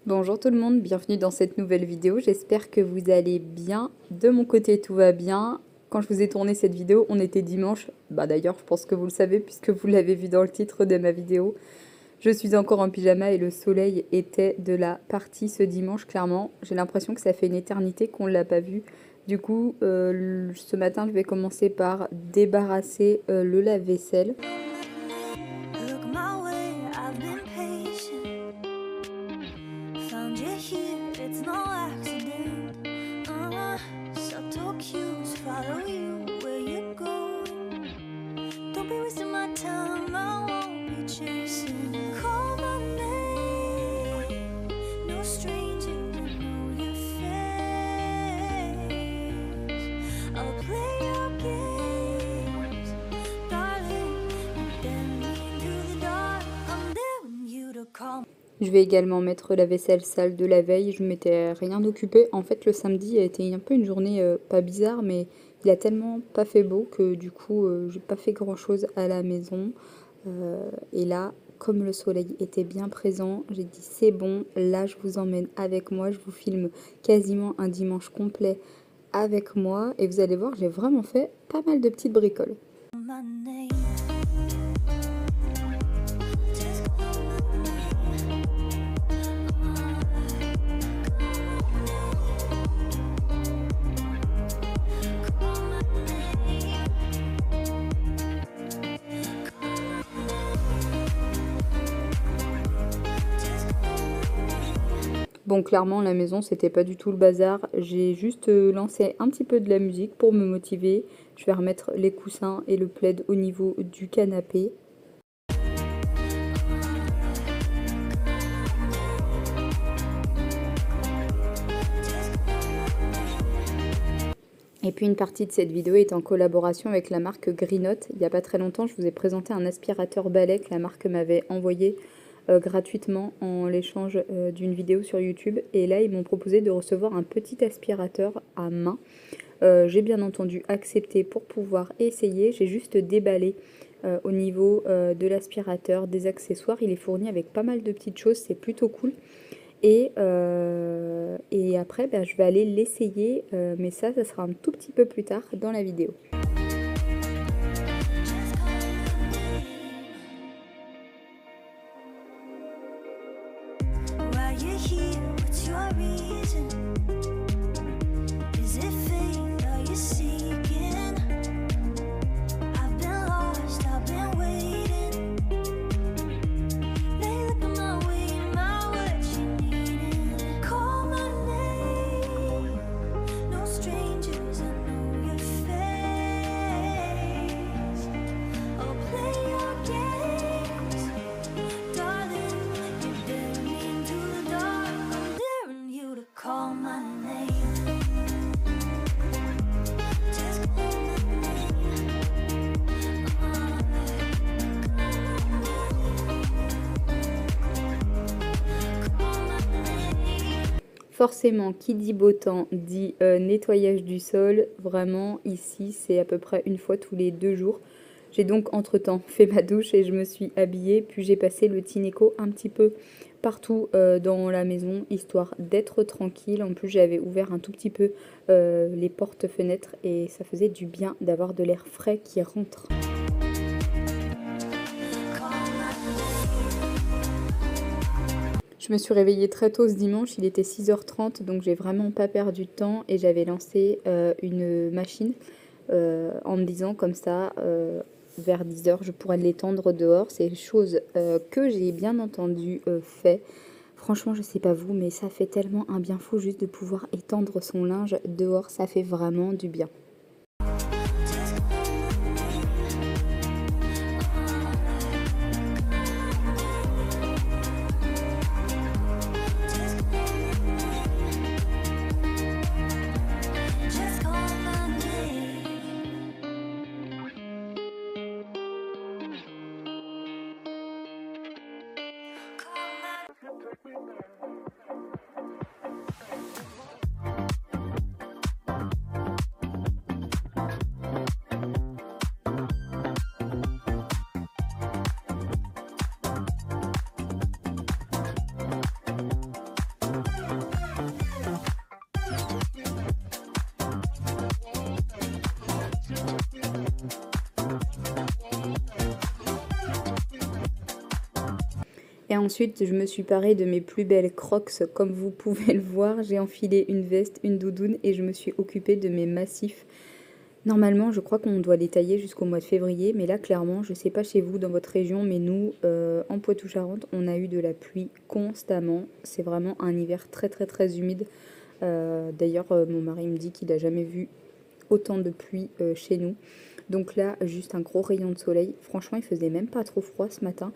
Bonjour tout le monde, bienvenue dans cette nouvelle vidéo, j'espère que vous allez bien. De mon côté tout va bien. Quand je vous ai tourné cette vidéo, on était dimanche. D'ailleurs, je pense que vous le savez puisque vous l'avez vu dans le titre de ma vidéo. Je suis encore en pyjama et le soleil était de la partie ce dimanche, clairement. J'ai l'impression que ça fait une éternité qu'on ne l'a pas vu. Du coup, ce matin, je vais commencer par débarrasser le lave-vaisselle. Je vais également mettre la vaisselle sale de la veille, je m'étais rien occupé. En fait, le samedi a été un peu une journée pas bizarre, mais il a tellement pas fait beau que du coup, j'ai pas fait grand-chose à la maison. Et là, comme le soleil était bien présent, j'ai dit c'est bon, là je vous emmène avec moi, je vous filme quasiment un dimanche complet avec moi. Et vous allez voir, j'ai vraiment fait pas mal de petites bricoles. Bon, clairement, la maison, c'était pas du tout le bazar. J'ai juste lancé un petit peu de la musique pour me motiver. Je vais remettre les coussins et le plaid au niveau du canapé. Et puis une partie de cette vidéo est en collaboration avec la marque Greenote. Il n'y a pas très longtemps, je vous ai présenté un aspirateur balai que la marque m'avait envoyé gratuitement en l'échange d'une vidéo sur YouTube. Et là, ils m'ont proposé de recevoir un petit aspirateur à main. J'ai bien entendu accepté pour pouvoir essayer. J'ai juste déballé au niveau de l'aspirateur des accessoires. Il est fourni avec pas mal de petites choses, c'est plutôt cool. Et après, je vais aller l'essayer, mais ça sera un tout petit peu plus tard dans la vidéo. Forcément, qui dit beau temps dit nettoyage du sol. Vraiment, ici, c'est à peu près une fois tous les 2 jours. J'ai donc entre-temps fait ma douche et je me suis habillée. Puis j'ai passé le Tineco un petit peu partout dans la maison, histoire d'être tranquille. En plus, j'avais ouvert un tout petit peu les portes-fenêtres et ça faisait du bien d'avoir de l'air frais qui rentre. Je me suis réveillée très tôt ce dimanche, il était 6h30, donc j'ai vraiment pas perdu de temps et j'avais lancé une machine en me disant comme ça, vers 10h, je pourrais l'étendre dehors. C'est chose que j'ai bien entendu fait. Franchement, je sais pas vous, mais ça fait tellement un bien fou juste de pouvoir étendre son linge dehors, ça fait vraiment du bien. Et ensuite, je me suis parée de mes plus belles Crocs, comme vous pouvez le voir. J'ai enfilé une veste, une doudoune et je me suis occupée de mes massifs. Normalement, je crois qu'on doit les tailler jusqu'au mois de février, mais là, clairement, je sais pas chez vous, dans votre région, mais nous, en Poitou-Charentes, on a eu de la pluie constamment. C'est vraiment un hiver très, très, très humide. D'ailleurs, mon mari me dit qu'il n'a jamais vu autant de pluie chez nous. Donc là, juste un gros rayon de soleil. Franchement, il faisait même pas trop froid ce matin.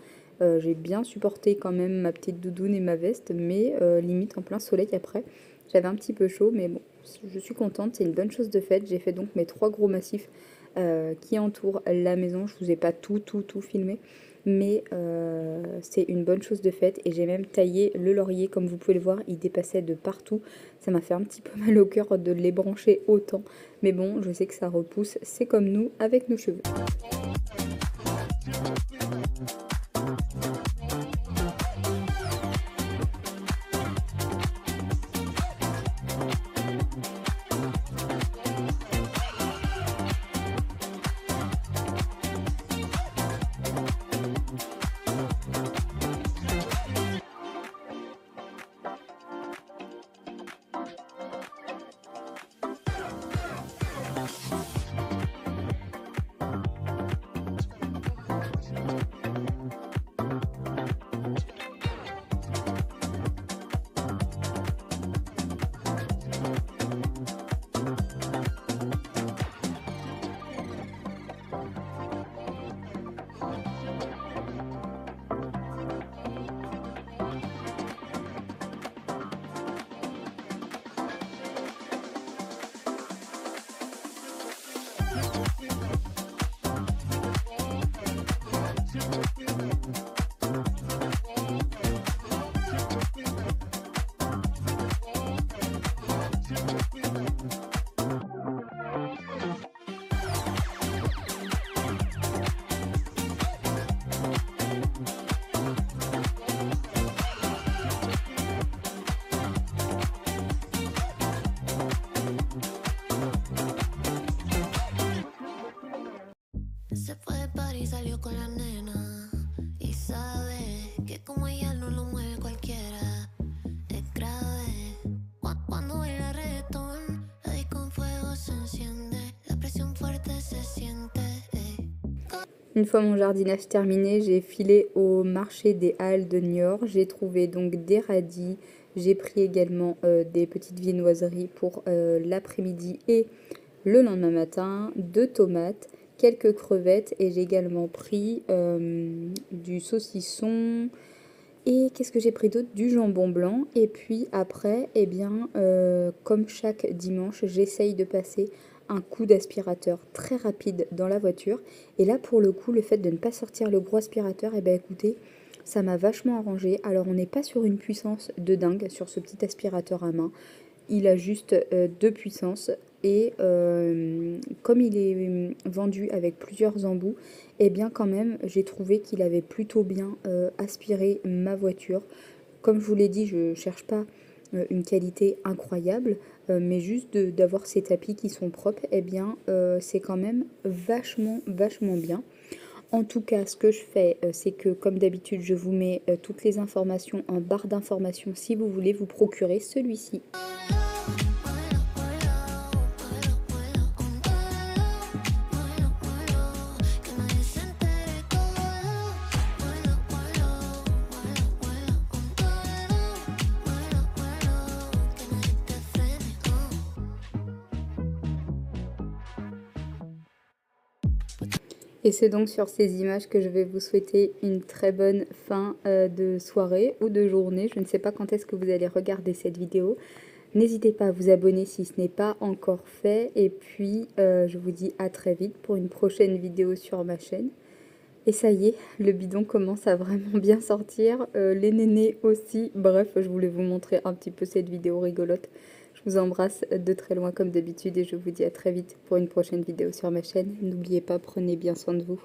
J'ai bien supporté quand même ma petite doudoune et ma veste, mais limite en plein soleil après. J'avais un petit peu chaud, mais bon, je suis contente, c'est une bonne chose de faite. J'ai fait donc mes 3 gros massifs qui entourent la maison. Je vous ai pas tout filmé, mais c'est une bonne chose de faite. Et j'ai même taillé le laurier, comme vous pouvez le voir, il dépassait de partout. Ça m'a fait un petit peu mal au cœur de les brancher autant. Mais bon, je sais que ça repousse, c'est comme nous avec nos cheveux. Se fue de party, salió con la nena y sabe que como ella no lo mueve cualquiera. Es grave cuando baila reggaetón, la disco en fuego se enciende, la presión fuerte se siente. Une fois mon jardinage terminé, j'ai filé au marché des Halles de Niort. J'ai trouvé donc des radis. J'ai pris également des petites viennoiseries pour l'après-midi et le lendemain matin, 2 tomates, quelques crevettes et j'ai également pris du saucisson et qu'est-ce que j'ai pris d'autre? Du jambon blanc. Et puis après, eh bien, comme chaque dimanche, j'essaye de passer un coup d'aspirateur très rapide dans la voiture. Et là, pour le coup, le fait de ne pas sortir le gros aspirateur, eh bien, écoutez, ça m'a vachement arrangé. Alors, on n'est pas sur une puissance de dingue sur ce petit aspirateur à main. Il a juste 2 puissances et comme il est vendu avec plusieurs embouts, eh bien quand même j'ai trouvé qu'il avait plutôt bien aspiré ma voiture. Comme je vous l'ai dit, je ne cherche pas une qualité incroyable, mais juste d'avoir ces tapis qui sont propres, eh bien c'est quand même vachement bien. En tout cas, ce que je fais, c'est que comme d'habitude, je vous mets toutes les informations en barre d'informations si vous voulez vous procurer celui-ci. Et c'est donc sur ces images que je vais vous souhaiter une très bonne fin de soirée ou de journée. Je ne sais pas quand est-ce que vous allez regarder cette vidéo. N'hésitez pas à vous abonner si ce n'est pas encore fait. Et puis, je vous dis à très vite pour une prochaine vidéo sur ma chaîne. Et ça y est, le bidon commence à vraiment bien sortir. Les nénés aussi. Bref, je voulais vous montrer un petit peu cette vidéo rigolote. Je vous embrasse de très loin comme d'habitude et je vous dis à très vite pour une prochaine vidéo sur ma chaîne. N'oubliez pas, prenez bien soin de vous.